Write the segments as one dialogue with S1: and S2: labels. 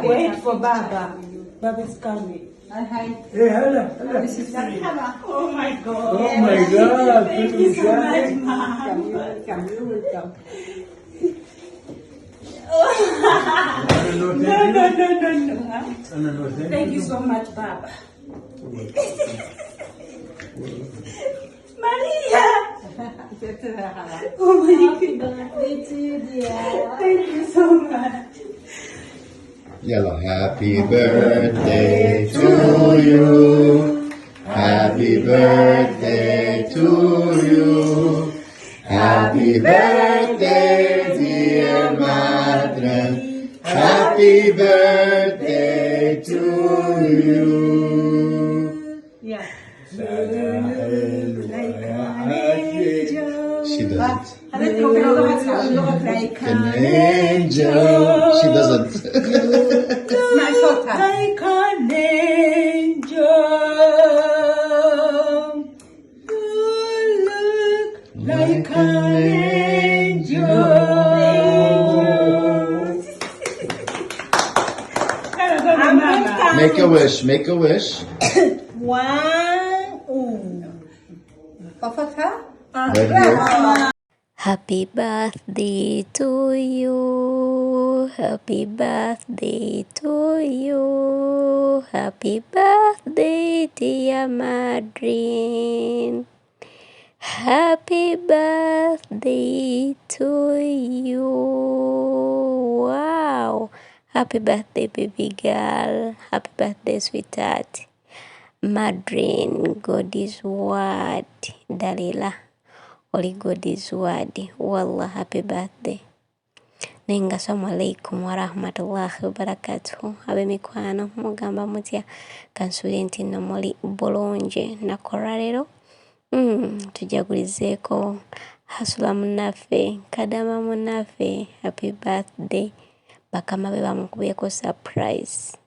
S1: Wait for Baba. Baba's coming.
S2: Hi.
S3: Hey, hello.
S2: This is Kadama.
S1: Oh my God.
S3: Oh my God.
S1: Thank you so much, Mom.
S2: Welcome.
S1: No. Thank you so much, Baba. Maria. Oh my God. Thank you so much.
S4: Yellow, happy birthday to you. Happy birthday to you. Happy birthday, dear Madrine. Happy birthday to you.
S1: Yeah.
S4: She doesn't.
S2: Like
S4: An angel. She doesn't.
S2: my daughter.
S1: Like an angel. You look like an angel.
S4: Make a wish. Make a wish.
S1: One. Ooh.
S2: Papa?
S4: Right here.
S5: Happy birthday to you. Happy birthday to you. Happy birthday, dear Madrine. Happy birthday to you. Wow. Happy birthday, baby girl. Happy birthday, sweetheart. Madrine, God is word. Dalila. Oli God is word. Wallah, happy birthday. Nenga assalamu alaikum wa rahmatullahi wa barakatuhu. Ab'emikwano mugamba mutya kansule nti nno muli bulungi nakola leero tujagulizeeko hasula munnaffe Kadama munnaffe happy birthday bakama be bamukubyeko surprise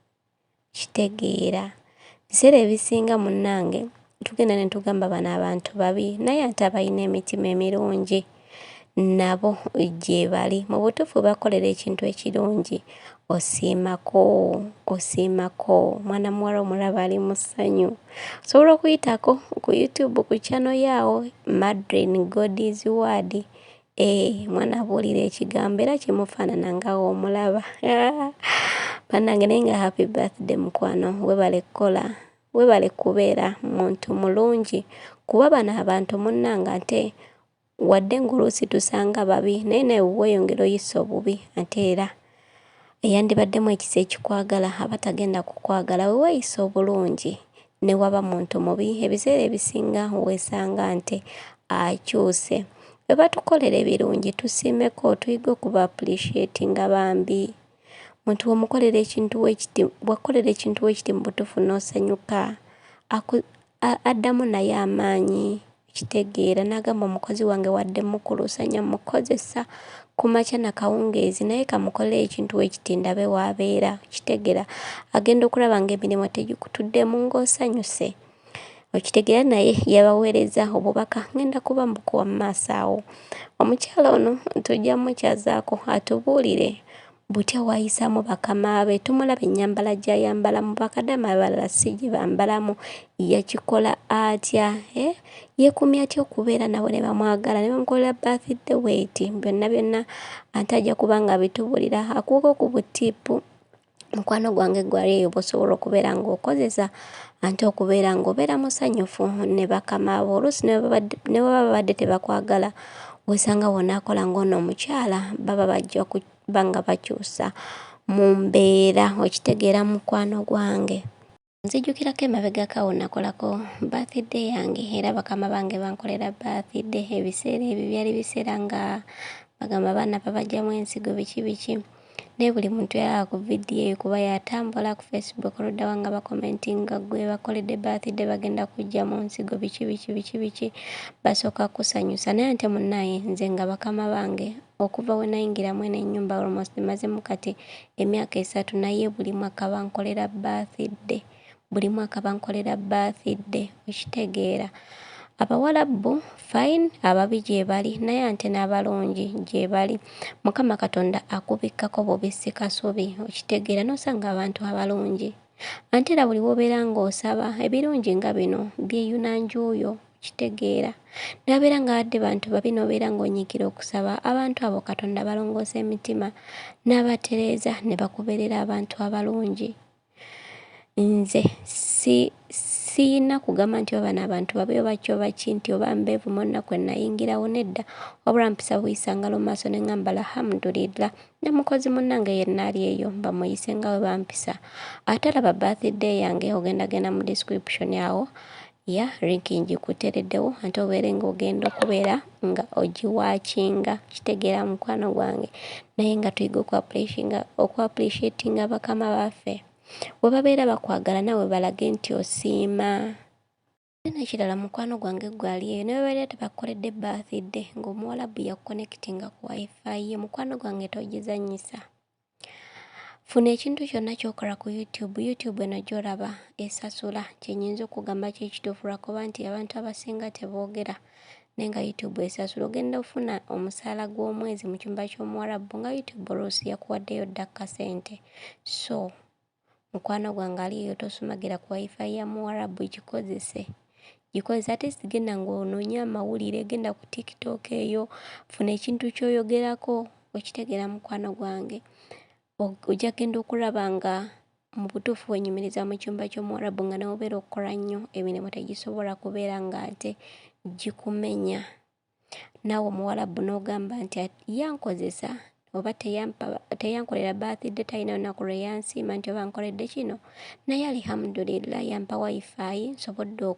S5: kitegeera biseera ebisinga munnange tugenda ne tugamba bano abantu babi naye ate abalina emitima emirungi nabo gye bali mu butuufu bakolera ekintu ekirungi osiimako mwana muwala omulaba ali mu ssanyu osobola okuyitako ku YouTube ku channel yaawo Madrine God is word mwana abuulira ekigambo era kimufaanana ngawo omulaba bannange naye nga happy birthday mukwano webale kukola webale kubeera muntu mulungi kuba bano abantu munnanga ate wadde ng'oluusi tusanga babi naye nawe weeyongera oyisa obubi ate era eyandibaddemu ekisa ekikwagala abatagenda kukwagala we weeyisa obulungi ne waba muntu mubi ebiseera ebisinga weesanga nti akyuse bwe batukolera ebirungi tusiimeko tuyige okuba appreciatinga bambi muntu womukolera ekintu wekiti bwakolera ekintu wekiti mu butuufu n'osanyuka addamu naye amaanyi kitegeera n'agamba omukozi wange wadde mukulusanya mukozesa ku makya na kawungeezi naye kamukolera ekintu wekiti ndabe waabeera kitegeera agenda okulaba ng'emirimu tegikutuddemu ng'osanyuse okitegeera naye yabaweereza obubaka ngenda kuba mbukuwa mu maaso awo omukyala ono tujja mukyazaako atubuulire butya waayisaamu bakama be tumulaba ennyambala gy'ayambala mu bakadama abalala si gye bambalamu yakikola atya yeekumya atya okubeera nabo ne bamwagala ne bamukolera birthday wait byonna ate ajja kuba nga bitubuulira akuuko ku butiipu mukwano gwange gwali eyo bw'osobola okubeera ng'okozesa ate okubeera ng'obeera musanyufu ne bakama bo oluusi ne baba babadde tebakwagala weesanga wonaakola ng'ono omukyala baba bajja banga bakyusa mu mbeera okitegeera mukwano gwange nzijjukirako emabegako awo nakolako birthday yange era bakama bange bankolera birthday ebiseera ebyo byali biseera nga bagamba baana babajjamu ensigo biki naye buli muntu yalaba ku vidiyo eyo kuba yatambula ku Facebook oluddawa nga bakomentinga gwe bakoledde birthday bagenda kujja mu nsigo biki basooka kusanyusa naye ate munnaye nze nga bakama bange okuva we nayingiramu eno ennyumba almost mazemu kati emyaka 3 naye buli mwaka bankolera birthday okitegeera Abawalabu fine, ababi gye bali, naye ate n'abalungi gye bali. Mukama Katonda akubikkako bubisi kasubi, okitegeera n'osanga abantu abalungi. Ate era buli wobeera ng'osaba ebirungi nga bino byeyunanjuuyo, kitegeera. Nabeera nga badde bantu babi n'obeera ng'onyiikira okusaba, abantu abo Katonda balongoosa emitima n'abatereeza ne bakubeerera abantu abalungi. Nze siyina kugamba nti oba n'abantu babi oba ki oba ki nti oba mbeevu monnaku ennayingirawo nedda, wabula mpisa buyisangalo mu maaso ne ngamba alhamdulillah, ne mukozi munnange yenna ali eyo bamuyise nga bwe bampisa. Ate laba birthday yange ogendagenda mu description yawo linki ngikuteereddewo, ate obeere ng'ogenda okubeera nga ogiwaakinga, kitegeera mukwano gwange, naye nga tuyiga okwapreciatinga bakama baffe. Bwe babeera bakwagala nawe balage nti osiima. Nekirala mukwano gwange gwali eyo ne babeera tebakoledde birthday ng'omuwalabu yakukonekitinga ku wifi ye, mukwano gwange togizannyisa. Funa ekintu kyonna ky'okola ku YouTube eno gy'olaba esasula, kyenyinza okugamba ky'ekituufu lwakuba nti abantu abasinga teboogera naye nga YouTube esasula. Ogenda ofuna omusaala gw'omwezi mu kyumba ky'omuwalabu nga YouTube oluusi yakuwaddeyo dda kasente. So mukwano gwange aliyo tosumagira ku wifi ya muwarabu, gikozese ate sigenda ng'onoonya amawulire, genda ku TikTok eyo, funa ekintu ky'oyogerako, okitegeera mukwano gwange. Ojja genda okulaba nga mu butuufu wenyumiriza mu kyumba ky'omuwarabu nga newobeera okukola nnyo, emirimu tegisobola kubeera nga ate gikumenya. Naawe omuwarabu n'ogamba nti yankozesa oba teyankolera birthday, talina lunaku lwe yansiima nti oba nkoledde kino, naye alhamdulillah yampa wifi nsobodde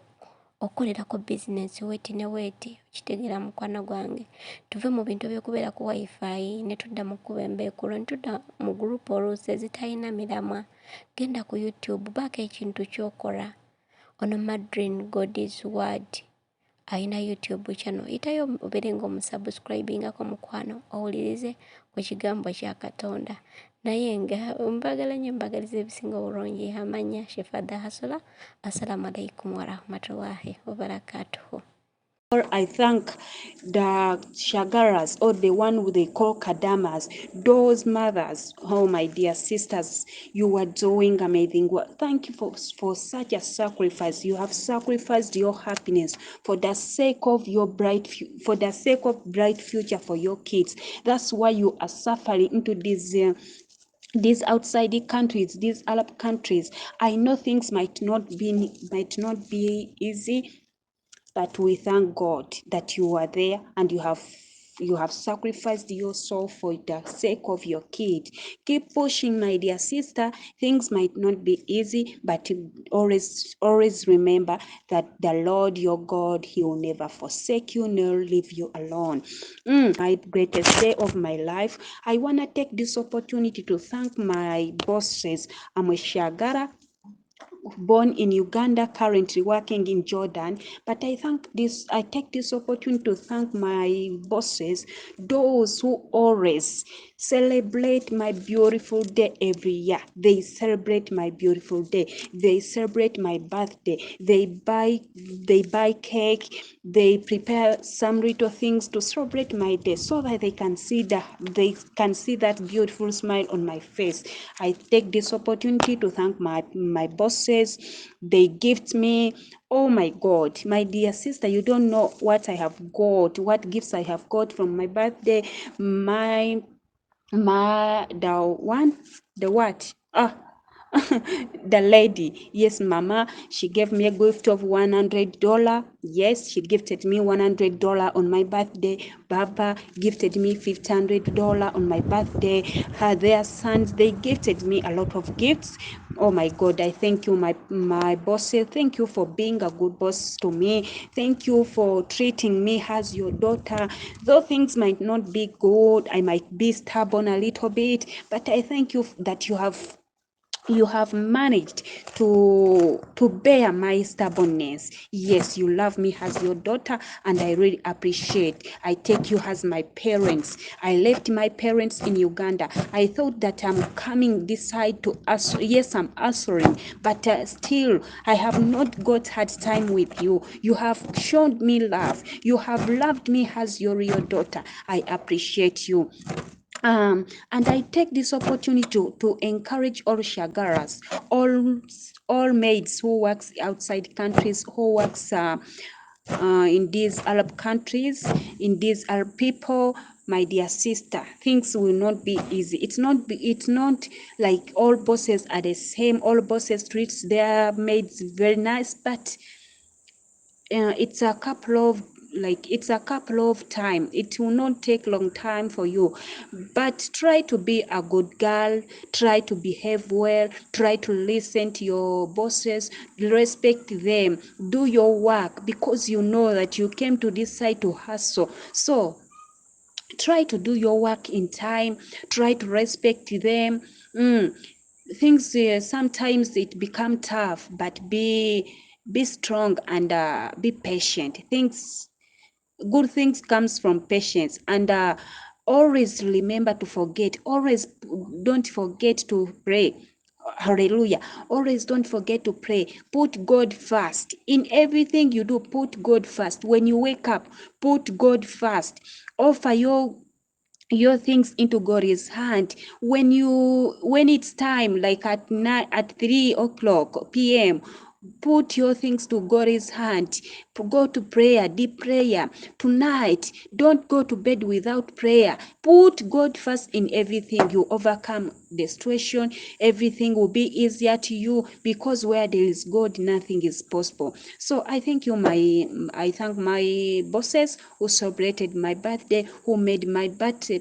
S5: okukolerako bizinesi weeti ne weeti, okitegeera mukwano gwange. Tuve mu bintu by'okubeera ku wifi ne tudda mu kkuba embeekulo, ne tudda mu gurupu oluusi ezitalina miramwa. Genda ku YouTube baako ekintu ky'okola. Ono Madrine God's Word alina YouTube channel, yitayo obeere ng'omusubscribingako mukwano, owulirize ku kigambo kya Katonda. Naye nga mbagala nnyo mbagaliza ebisinga obulungi. Amanya Shefada Hasula. Assalamu alaikum warahmatullahi wabarakatuhu.
S1: I thank the Shagaras, or the one they call Kadamas, those mothers. Oh, my dear sisters, you are doing amazing work. Thank you for such a sacrifice. You have sacrificed your happiness for the sake of your bright future for your kids. That's why you are suffering into these outside countries, these Arab countries. I know things might not be easy, but we thank God that you are there and you have sacrificed your soul for the sake of your kid. Keep pushing, my dear sister. Things might not be easy, but always remember that the Lord your God, He will never forsake you nor leave you alone. My greatest day of my life. I want to take this opportunity to thank my bosses. I'm a Shagara, born in Uganda, currently working in Jordan. But I take this opportunity to thank my bosses, those who always celebrate my beautiful day every year. They celebrate my beautiful day. They celebrate my birthday. They buy cake. They prepare some little things to celebrate my day so that they can see that beautiful smile on my face. I take this opportunity to thank my bosses. They gift me. Oh my God, my dear sister, you don't know what I have got, what gifts I have got from my birthday. The lady, yes, Mama, she gave me a gift of $100. Yes, she gifted me $100 on my birthday. Baba gifted me $500 on my birthday. Their sons, they gifted me a lot of gifts. Oh my God, I thank you, my bosses. Thank you for being a good boss to me. Thank you for treating me as your daughter. Though things might not be good, I might be stubborn a little bit, but I thank you that you have you have managed to bear my stubbornness. Yes, you love me as your daughter, and I really appreciate. I take you as my parents. I left my parents in Uganda. I thought that I'm coming this side to us. Yes, I'm answering, but still I have not got hard time with you. You have shown me love. You have loved me as your real daughter. I appreciate you. And I take this opportunity to encourage all shagaras, all maids who works outside countries, who works in these Arab countries, in these Arab people. My dear sister, things will not be easy. It's not like all bosses are the same. All bosses treat their maids very nice, but it's a couple of time. It will not take long time for you, but try to be a good girl, try to behave well, try to listen to your bosses, respect them, do your work, because you know that you came to this side to hustle. So try to do your work in time, try to respect them. Things sometimes it become tough, but be strong and be patient. Good things comes from patience, and always remember to forget. Always don't forget to pray. Hallelujah. Always don't forget to pray. Put God first. In everything you do, put God first. When you wake up, put God first. Offer your things into God's hand. When it's time, like at 3 o'clock p.m., put your things to God's hand. Go to prayer, deep prayer. Tonight, don't go to bed without prayer. Put God first in everything. You overcome the situation. Everything will be easier to you, because where there is God, nothing is possible. So I thank my bosses who celebrated my birthday, who made my birthday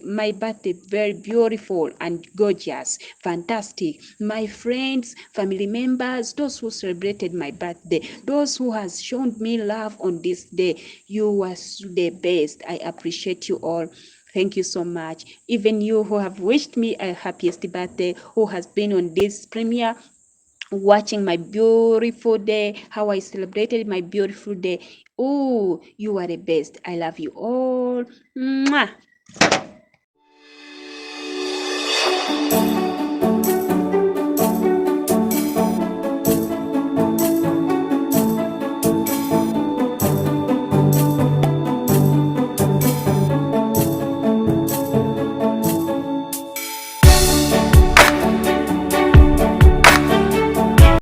S1: very beautiful and gorgeous, fantastic. My friends, family members, those who celebrated my birthday, those who has shown me love on this day, you was the best. I appreciate you all. Thank you so much. Even you who have wished me a happiest birthday, who has been on this premiere, watching my beautiful day, how I celebrated my beautiful day. Oh, you are the best. I love you all. Mwah.